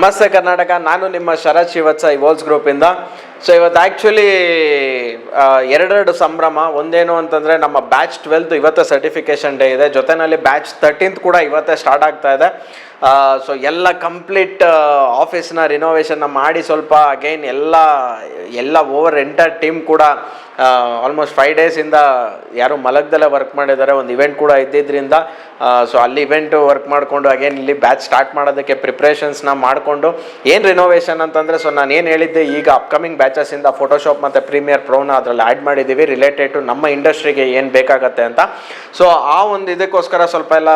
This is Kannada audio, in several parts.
ನಮಸ್ತೆ ಕರ್ನಾಟಕ, ನಾನು ನಿಮ್ಮ ಶರತ್ ಶ್ರೀವತ್ಸ ಇವಾಲ್ಸ್ ಗ್ರೂಪಿಂದ. ಸೊ ಇವತ್ತು ಆ್ಯಕ್ಚುಲಿ ಎರಡೆರಡು ಸಂಭ್ರಮ. ಒಂದೇನು ಅಂತಂದರೆ ನಮ್ಮ ಬ್ಯಾಚ್ 12 ಇವತ್ತು ಸರ್ಟಿಫಿಕೇಷನ್ ಡೇ ಇದೆ, ಜೊತೆಯಲ್ಲಿ ಬ್ಯಾಚ್ 13 ಕೂಡ ಇವತ್ತೇ ಸ್ಟಾರ್ಟ್ ಆಗ್ತಾ ಇದೆ. ಸೊ ಎಲ್ಲ ಕಂಪ್ಲೀಟ್ ಆಫೀಸ್ನ ರಿನೋವೇಷನ್ನ ಮಾಡಿ ಸ್ವಲ್ಪ ಅಗೈನ್ ಎಲ್ಲ ಓವರ್ ಎಂಟರ್ ಟೀಮ್ ಕೂಡ ಆಲ್ಮೋಸ್ಟ್ 5 ಡೇಸಿಂದ ಯಾರು ಮಲಗ್ದಲ್ಲೇ ವರ್ಕ್ ಮಾಡಿದ್ದಾರೆ. ಒಂದು ಇವೆಂಟ್ ಕೂಡ ಇದ್ದಿದ್ದರಿಂದ ಸೊ ಅಲ್ಲಿ ಇವೆಂಟು ವರ್ಕ್ ಮಾಡಿಕೊಂಡು ಅಗೇನ್ ಇಲ್ಲಿ ಬ್ಯಾಚ್ ಸ್ಟಾರ್ಟ್ ಮಾಡೋದಕ್ಕೆ ಪ್ರಿಪ್ರೇಷನ್ಸ್ನ ಮಾಡಿಕೊಂಡು ಏನು ರಿನೋವೇಷನ್ ಅಂತಂದರೆ, ಸೊ ನಾನು ಏನು ಹೇಳಿದ್ದೆ, ಈಗ ಅಪ್ಕಮಿಂಗ್ ಬ್ಯಾಚಸ್ಸಿಂದ ಫೋಟೋಶಾಪ್ ಮತ್ತು ಪ್ರೀಮಿಯರ್ ಪ್ರೋನ ಅದರಲ್ಲಿ ಆ್ಯಡ್ ಮಾಡಿದ್ದೀವಿ ರಿಲೇಟೆಡ್ ಟು ನಮ್ಮ ಇಂಡಸ್ಟ್ರಿಗೆ ಏನು ಬೇಕಾಗತ್ತೆ ಅಂತ. ಸೊ ಆ ಒಂದು ಇದಕ್ಕೋಸ್ಕರ ಸ್ವಲ್ಪ ಎಲ್ಲ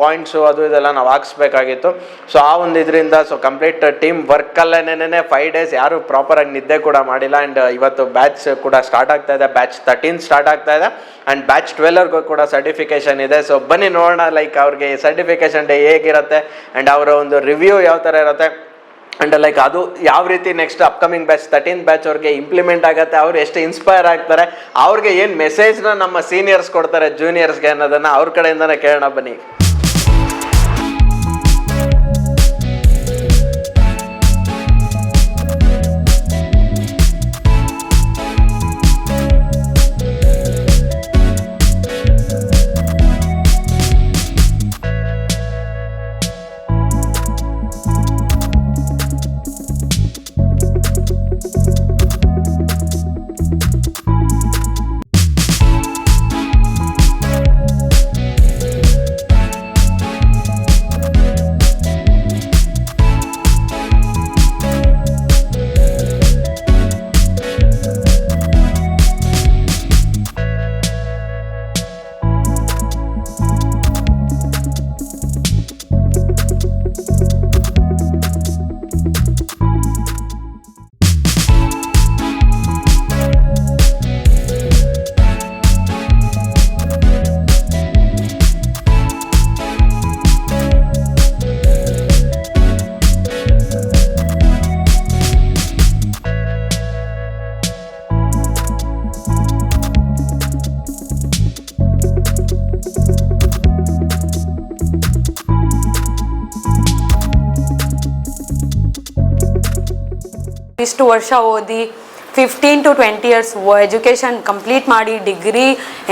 ಪಾಯಿಂಟ್ಸು ಅದು ಇದೆಲ್ಲ ನಾವು ಹಾಕ್ಸ್ಬೇಕಾಗಿತ್ತು. ಸೊ ಆ ಒಂದು ಇದರಿಂದ ಸೊ ಕಂಪ್ಲೀಟ್ ಟೀಮ್ ವರ್ಕಲ್ಲೇನೇ 5 ಡೇಸ್ ಯಾರು ಪ್ರಾಪರಾಗಿ ನಿದ್ದೆ ಕೂಡ ಮಾಡಿಲ್ಲ. ಆ್ಯಂಡ್ ಇವತ್ತು ಬ್ಯಾಚ್ ಕೂಡ ಸ್ಟಾರ್ಟ್ ಆಗ್ತಾ ಇದೆ, ಬ್ಯಾಚ್ 13 ಸ್ಟಾರ್ಟ್ ಆಗ್ತಾ ಇದೆ ಆ್ಯಂಡ್ ಬ್ಯಾಚ್ 12 ಕೂಡ ಸರ್ಟಿಫಿಕೇಷನ್ ಇದೆ. ಸೊ ಬನ್ನಿ ನೋಡೋಣ ಲೈಕ್ ಅವ್ರಿಗೆ ಸರ್ಟಿಫಿಕೇಷನ್ ಡೇ ಹೇಗಿರುತ್ತೆ ಆ್ಯಂಡ್ ಅವರ ಒಂದು ರಿವ್ಯೂ ಯಾವ ಥರ ಇರುತ್ತೆ ಆ್ಯಂಡ್ ಲೈಕ್ ಅದು ಯಾವ ರೀತಿ ನೆಕ್ಸ್ಟ್ ಅಪ್ಕಮಿಂಗ್ ಬ್ಯಾಚ್ 13 ಬ್ಯಾಚ್ ಅವ್ರಿಗೆ ಇಂಪ್ಲಿಮೆಂಟ್ ಆಗುತ್ತೆ, ಅವ್ರು ಎಷ್ಟು ಇನ್ಸ್ಪೈರ್ ಆಗ್ತಾರೆ, ಅವ್ರಿಗೆ ಏನು ಮೆಸೇಜ್ನ ನಮ್ಮ ಸೀನಿಯರ್ಸ್ ಕೊಡ್ತಾರೆ ಜೂನಿಯರ್ಸ್ಗೆ ಅನ್ನೋದನ್ನು ಅವ್ರ ಕಡೆಯಿಂದನೇ ಕೇಳೋಣ ಬನ್ನಿ. ಇಷ್ಟು ವರ್ಷ ಓದಿ 15 to 20 ಇಯರ್ಸ್ ಎಜುಕೇಷನ್ ಕಂಪ್ಲೀಟ್ ಮಾಡಿ ಡಿಗ್ರಿ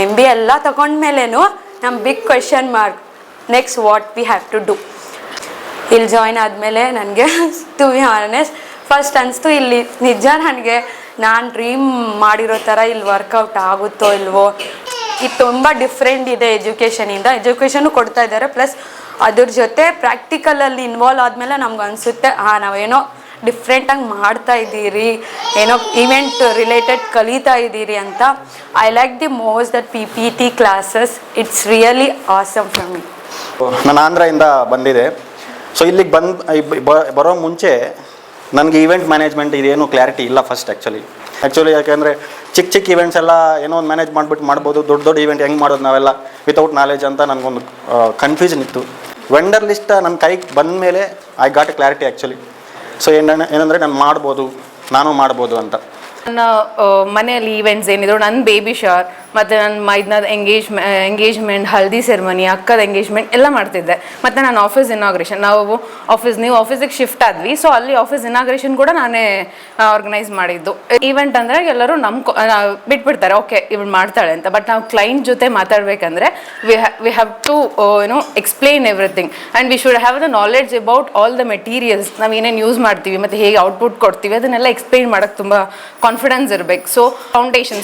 MBA ಎಲ್ಲ ತಗೊಂಡ್ಮೇಲೇನು ನಮ್ಮ big question mark, next what we have to do. ಇಲ್ಲಿ ಜಾಯ್ನ್ ಆದಮೇಲೆ ನನಗೆ ಟು ಬಿ ಆನೆಸ್ಟ್ ಫಸ್ಟ್ ಅನಿಸ್ತು, ಇಲ್ಲಿ ನಿಜ ನನಗೆ ನಾನು ಡ್ರೀಮ್ ಮಾಡಿರೋ ಥರ ಇಲ್ಲಿ ವರ್ಕೌಟ್ ಆಗುತ್ತೋ ಇಲ್ವೋ. ಇದು ತುಂಬ ಡಿಫ್ರೆಂಟ್ ಇದೆ ಎಜುಕೇಷನ್ನು ಕೊಡ್ತಾ ಇದ್ದಾರೆ, ಪ್ಲಸ್ ಅದ್ರ ಜೊತೆ ಪ್ರಾಕ್ಟಿಕಲಲ್ಲಿ ಇನ್ವಾಲ್ವ್ ಆದಮೇಲೆ ನಮ್ಗೆ ಅನಿಸುತ್ತೆ ನಾವೇನೋ ಡಿಫ್ರೆಂಟಾಗಿ ಮಾಡ್ತಾ ಇದ್ದೀರಿ, ಏನೋ ಇವೆಂಟ್ ರಿಲೇಟೆಡ್ ಕಲಿತಾ ಇದ್ದೀರಿ ಅಂತ. I like the most that PPT classes, it's really awesome for me. ನಾನು ಆಂಧ್ರದಿಂದ ಬಂದಿದೆ. ಸೊ ಇಲ್ಲಿಗೆ ಬರೋ ಮುಂಚೆ ನನಗೆ ಈವೆಂಟ್ ಮ್ಯಾನೇಜ್ಮೆಂಟ್ ಇದೇನು ಕ್ಲಾರಿಟಿ ಇಲ್ಲ ಫಸ್ಟ್ ಆ್ಯಕ್ಚುಲಿ ಯಾಕೆಂದರೆ ಚಿಕ್ಕ ಇವೆಂಟ್ಸ್ ಎಲ್ಲ ಏನೋ ಒಂದು ಮ್ಯಾನೇಜ್ ಮಾಡ್ಬೋದು, ದೊಡ್ಡ ಈವೆಂಟ್ ಹೆಂಗೆ ಮಾಡೋದು ನಾವೆಲ್ಲ ವಿತೌಟ್ ನಾಲೆಜ್ ಅಂತ ನನಗೊಂದು ಕನ್ಫ್ಯೂಷನ್ ಇತ್ತು. ವೆಂಡರ್ ಲಿಸ್ಟ್ ನನ್ನ ಕೈಗೆ ಬಂದ ಮೇಲೆ I got A clarity actually. So ಏನಂದರೆ ನಾನು ಮಾಡ್ಬೋದು ಅಂತ. ನನ್ನ ಮನೆಯಲ್ಲಿ ಈವೆಂಟ್ಸ್ ಏನಿದ್ರು, ನನ್ನ ಬೇಬಿ ಶವರ್ ಮತ್ತು ನನ್ನ ಮೈದ್ನದ ಎಂಗೇಜ್ಮೆಂಟ್, ಹಲ್ದಿ ಸೆರೆಮನಿ, ಅಕ್ಕದ ಎಂಗೇಜ್ಮೆಂಟ್ ಎಲ್ಲ ಮಾಡ್ತಿದ್ದೆ. ಮತ್ತು ನಾನು ಆಫೀಸ್ ಇನಾಗ್ರೇಷನ್, ನಾವು ನೀವು ಆಫೀಸಿಗೆ ಶಿಫ್ಟ್ ಆದ್ವಿ, ಸೊ ಅಲ್ಲಿ ಆಫೀಸ್ ಇನಾಗ್ರೇಷನ್ ಕೂಡ ನಾನೇ ಆರ್ಗನೈಸ್ ಮಾಡಿದ್ದು. ಈವೆಂಟ್ ಅಂದರೆ ಎಲ್ಲರೂ ಬಿಟ್ಬಿಡ್ತಾರೆ, ಓಕೆ ಇವಳು ಮಾಡ್ತಾಳೆ ಅಂತ. ಬಟ್ ನಾವು ಕ್ಲೈಂಟ್ ಜೊತೆ ಮಾತಾಡಬೇಕಂದ್ರೆ we have to explain everything and we should have the knowledge about all the materials, ನಾವು ಏನೇನು ಯೂಸ್ ಮಾಡ್ತೀವಿ ಮತ್ತು ಹೇಗೆ ಔಟ್ಪುಟ್ ಕೊಡ್ತೀವಿ ಅದನ್ನೆಲ್ಲ ಎಕ್ಸ್ಪ್ಲೇನ್ ಮಾಡೋಕ್ಕೆ ತುಂಬ ಕಾನ್ಫಿಡೆನ್ಸ್ ಇರಬೇಕು. ಸೊ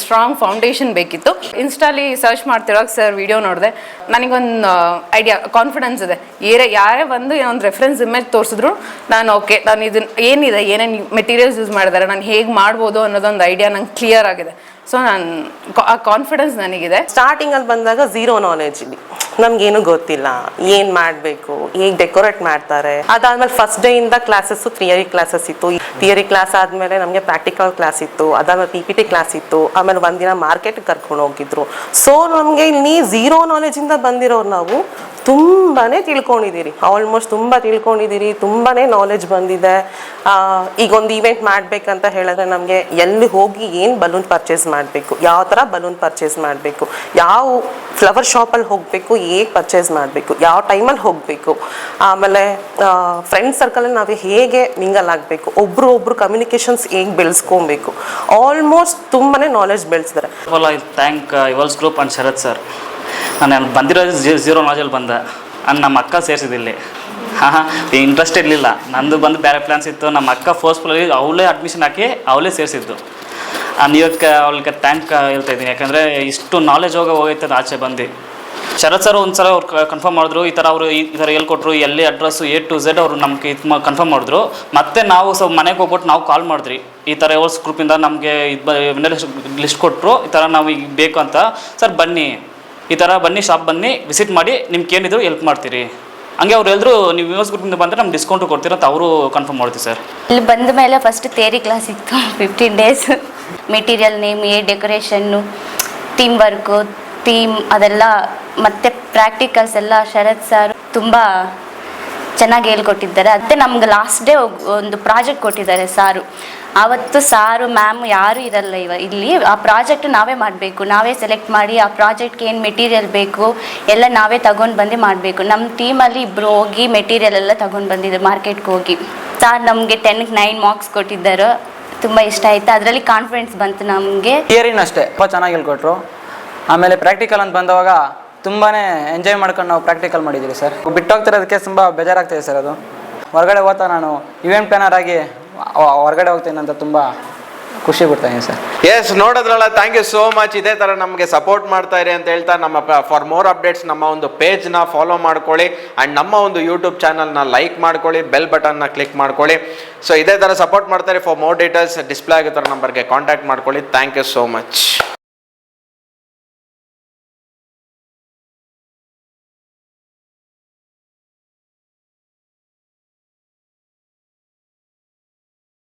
ಸ್ಟ್ರಾಂಗ್ ಫೌಂಡೇಶನ್ ಬೇಕಿತ್ತು. ಇನ್ಸ್ಟಾಲಿ ಸರ್ಚ್ ಮಾಡ್ತಿರುವಾಗ ಸರ್ ವಿಡಿಯೋ ನೋಡಿದೆ, ನನಗೊಂದು ಐಡಿಯಾ, ಕಾನ್ಫಿಡೆನ್ಸ್ ಇದೆ. ಯಾರೇ ಬಂದು ಏನೊಂದು ರೆಫರೆನ್ಸ್ ಇಮೇಜ್ ತೋರಿಸಿದ್ರು ನಾನು ಇದನ್ನು ಏನೇನು ಮೆಟೀರಿಯಲ್ಸ್ ಯೂಸ್ ಮಾಡಿದ್ದಾರೆ, ನಾನು ಹೇಗೆ ಮಾಡ್ಬೋದು ಅನ್ನೋದೊಂದು ಐಡಿಯಾ ನಂಗೆ ಕ್ಲಿಯರ್ ಆಗಿದೆ. ಸೊ ಆ ಕಾನ್ಫಿಡೆನ್ಸ್ ನನಗಿದೆ. ಸ್ಟಾರ್ಟಿಂಗಲ್ಲಿ ಬಂದಾಗ ಝೀರೋ ನಾಲೆಜ್, ಇಲ್ಲಿ ನಮಗೇನು ಗೊತ್ತಿಲ್ಲ, ಏನು ಮಾಡಬೇಕು, ಹೇಗೆ ಡೆಕೋರೇಟ್ ಮಾಡ್ತಾರೆ. ಅದಾದ್ಮೇಲೆ ಫಸ್ಟ್ ಡೇಯಿಂದ ಕ್ಲಾಸಸ್ಸು ಥಿಯರಿ ಕ್ಲಾಸಸ್ ಇತ್ತು. ಥಿಯರಿ ಕ್ಲಾಸ್ ಆದಮೇಲೆ ನಮಗೆ ಪ್ರಾಕ್ಟಿಕಲ್ ಕ್ಲಾಸ್ ಇತ್ತು, ಅದಾದ್ಮೇಲೆ PPT ಕ್ಲಾಸ್ ಇತ್ತು, ಆಮೇಲೆ ಒಂದಿನ ಮಾರ್ಕೆಟ್ ಕರ್ಕೊಂಡು ಹೋಗಿದ್ರು. ಸೊ ನಮಗೆ ಇಲ್ಲಿ ಝೀರೋ ನಾಲೆಜಿಂದ ಬಂದಿರೋರು ನಾವು ತುಂಬಾ ತಿಳ್ಕೊಂಡಿದ್ದೀರಿ, ಆಲ್ಮೋಸ್ಟ್ ತುಂಬ ತಿಳ್ಕೊಂಡಿದ್ದೀರಿ, ತುಂಬಾ ನಾಲೆಜ್ ಬಂದಿದೆ. ಈಗ ಒಂದು ಈವೆಂಟ್ ಮಾಡಬೇಕಂತ ಹೇಳಿದ್ರೆ ನಮಗೆ ಎಲ್ಲಿ ಹೋಗಿ ಏನು ಬಲೂನ್ ಪರ್ಚೇಸ್ ಮಾಡಬೇಕು, ಯಾವ ಥರ ಬಲೂನ್ ಪರ್ಚೇಸ್ ಮಾಡಬೇಕು, ಯಾವ ಫ್ಲವರ್ ಶಾಪಲ್ಲಿ ಹೋಗಬೇಕು, ಹೇಗೆ ಪರ್ಚೇಸ್ ಮಾಡಬೇಕು, ಯಾವ ಟೈಮಲ್ಲಿ ಹೋಗಬೇಕು, ಆಮೇಲೆ ಫ್ರೆಂಡ್ ಸರ್ಕಲಲ್ಲಿ ನಾವು ಹೇಗೆ ಮಿಂಗಲ್ ಆಗಬೇಕು, ಒಬ್ರು ಕಮ್ಯುನಿಕೇಷನ್ಸ್ ಹೇಗೆ ಬೆಳೆಸ್ಕೊಬೇಕು, ಆಲ್ಮೋಸ್ಟ್ ತುಂಬಾ ನಾಲೆಜ್ ಬೆಳೆಸಿದ್ದಾರೆ. ಐ ಥ್ಯಾಂಕ್ ಇವಾಲ್ಸ್ ಗ್ರೂಪ್ ಆ್ಯಂಡ್ ಶರತ್ ಸರ್. ನಾನು ಬಂದಿರೋದು ಝೀರೋ ನಾಲೆಜಲ್ಲಿ ಬಂದೆ. ನಮ್ಮ ಅಕ್ಕ ಸೇರಿಸಿದಿಲ್ಲಿ. ಇಂಟ್ರೆಸ್ಟ್ ಇರಲಿಲ್ಲ, ನಂದು ಬಂದು ಬೇರೆ ಪ್ಲ್ಯಾನ್ಸ್ ಇತ್ತು. ನಮ್ಮ ಅಕ್ಕ ಫೋರ್ಸ್ಫುಲ್ಲಿ ಅವಳೇ ಅಡ್ಮಿಷನ್ ಹಾಕಿ ಅವಳೇ ಸೇರಿಸಿದ್ದು. ಇವಕ್ಕೆ ಅವಳಿಗೆ ಥ್ಯಾಂಕ್ ಹೇಳ್ತಾ ಇದ್ದೀನಿ, ಯಾಕಂದರೆ ಇಷ್ಟು ನಾಲೆಜ್ ಹೋಗೈತೆ ಆಚೆ ಬಂದು. ಶರತ್ ಸರ್ ಒಂದು ಸಲ ಅವ್ರು ಕನ್ಫರ್ಮ್ ಮಾಡಿದ್ರು, ಈ ಥರ ಅವರು ಈ ಥರ ಹೇಳ್ಕೊಟ್ರು, ಎಲ್ಲಿ ಅಡ್ರೆಸ್ಸು A to Z ಅವರು ನಮಗೆ ಇದು ಕನ್ಫರ್ಮ್ ಮಾಡಿದ್ರು. ಮತ್ತು ನಾವು ಮನೆಗೆ ಹೋಗ್ಬಿಟ್ಟು ನಾವು ಕಾಲ್ ಮಾಡಿದ್ರಿ, ಈ ಥರ ಎವಲ್ಸ್ ಗ್ರೂಪಿಂದ ನಮಗೆ ಲಿಸ್ಟ್ ಕೊಟ್ಟರು, ಈ ಥರ ನಾವು ಈಗ ಬೇಕು ಅಂತ. ಸರ್ ಬನ್ನಿ, ಈ ಥರ ಬನ್ನಿ, ಶಾಪ್ ಬನ್ನಿ, ವಿಸಿಟ್ ಮಾಡಿ, ನಿಮ್ಗೆ ಏನಿದ್ರು ಹೆಲ್ಪ್ ಮಾಡ್ತೀರಿ. ಹಂಗೆ ಅವ್ರು ಹೇಳಿದ್ರು, ನೀವು ಯೂಸ್ ಗ್ರೂಪಿಂದ ಬಂದರೆ ನಮ್ಗೆ ಡಿಸ್ಕೌಂಟು ಕೊಡ್ತೀರ ಅಂತ ಅವರು ಕನ್ಫರ್ಮ್ ಮಾಡ್ತೀವಿ ಸರ್. ಇಲ್ಲಿ ಬಂದ ಮೇಲೆ ಫಸ್ಟ್ ಥಿಯರಿ ಕ್ಲಾಸ್ ಇತ್ತು 15 days. Material name, decoration, team work, theme ಅದೆಲ್ಲ, ಮತ್ತು ಪ್ರಾಕ್ಟಿಕಲ್ಸ್ ಎಲ್ಲ ಶರತ್ ಸರ್ ತುಂಬ ಚೆನ್ನಾಗಿ ಹೇಳ್ಕೊಟ್ಟಿದ್ದಾರೆ. ಅದೇ ನಮ್ಗೆ ಲಾಸ್ಟ್ ಡೇ ಒಂದು ಪ್ರಾಜೆಕ್ಟ್ ಕೊಟ್ಟಿದ್ದಾರೆ ಸಾರು. ಆವತ್ತು ಸಾರು ಮ್ಯಾಮ್ ಯಾರೂ ಇರಲ್ಲ ಇಲ್ಲಿ. ಆ ಪ್ರಾಜೆಕ್ಟ್ ನಾವೇ ಮಾಡಬೇಕು, ನಾವೇ ಸೆಲೆಕ್ಟ್ ಮಾಡಿ ಆ ಪ್ರಾಜೆಕ್ಟ್ಗೆ ಏನು ಮೆಟೀರಿಯಲ್ ಬೇಕು ಎಲ್ಲ ನಾವೇ ತಗೊಂಡು ಬಂದು ಮಾಡಬೇಕು. ನಮ್ಮ ಟೀಮಲ್ಲಿ ಇಬ್ಬರು ಹೋಗಿ ಮೆಟೀರಿಯಲ್ ಎಲ್ಲ ತಗೊಂಡು ಬಂದಿದ್ದಾರೆ ಮಾರ್ಕೆಟ್ಗೆ ಹೋಗಿ. ಸಾರ್ ನಮಗೆ 10ಕ್ಕೆ 9 ಮಾರ್ಕ್ಸ್ ಕೊಟ್ಟಿದ್ದಾರೆ, ತುಂಬ ಇಷ್ಟ ಆಯಿತು. ಅದರಲ್ಲಿ ಕಾನ್ಫಿಡೆನ್ಸ್ ಬಂತು ನಮಗೆ. ಥಿಯರಿನ ಅಷ್ಟೇ ತುಂಬ ಚೆನ್ನಾಗಿ ಹೇಳ್ಕೊಟ್ರು. ಆಮೇಲೆ ಪ್ರಾಕ್ಟಿಕಲ್ ಅಂತ ಬಂದವಾಗ ತುಂಬಾ ಎಂಜಾಯ್ ಮಾಡ್ಕೊಂಡು ನಾವು ಪ್ರಾಕ್ಟಿಕಲ್ ಮಾಡಿದ್ದೀವಿ ಸರ್. ಬಿಟ್ಟೋಗ್ತಿರೋದಕ್ಕೆ ತುಂಬ ಬೇಜಾರಾಗ್ತಾಯಿದೆ ಸರ್. ಅದು ಹೊರಗಡೆ ಹೋಗ್ತಾ ನಾನು ಇವೆಂಟ್ ಪ್ಲಾನರ್ ಆಗಿ ಹೊರಗಡೆ ಹೋಗ್ತೀನಿ ಅಂತ ತುಂಬ ಖುಷಿ ಬಿಡ್ತಾಯಿದ್ದೀನಿ ಸರ್. ಎಸ್, ನೋಡೋದ್ರಲ್ಲ, ಥ್ಯಾಂಕ್ ಯು ಸೋ ಮಚ್. ಇದೇ ಥರ ನಮಗೆ ಸಪೋರ್ಟ್ ಮಾಡ್ತಾ ಇರಿ ಅಂತ ಹೇಳ್ತಾ, ನಮ್ಮ ಫಾರ್ ಮೋರ್ ಅಪ್ಡೇಟ್ಸ್ ನಮ್ಮ ಒಂದು ಪೇಜ್ನ ಫಾಲೋ ಮಾಡ್ಕೊಳ್ಳಿ ಆ್ಯಂಡ್ ನಮ್ಮ ಒಂದು ಯೂಟ್ಯೂಬ್ ಚಾನಲ್ನ ಲೈಕ್ ಮಾಡ್ಕೊಳ್ಳಿ, ಬೆಲ್ ಬಟನ್ನ ಕ್ಲಿಕ್ ಮಾಡ್ಕೊಳ್ಳಿ. ಸೊ ಇದೇ ಥರ ಸಪೋರ್ಟ್ ಮಾಡ್ತಾರೆ. ಫಾರ್ ಮೋರ್ ಡೀಟೇಲ್ಸ್ ಡಿಸ್ಪ್ಲೇ ಆಗಿರೋ ನಂಬರ್ಗೆ ಕಾಂಟ್ಯಾಕ್ಟ್ ಮಾಡ್ಕೊಳ್ಳಿ. Thank you so much.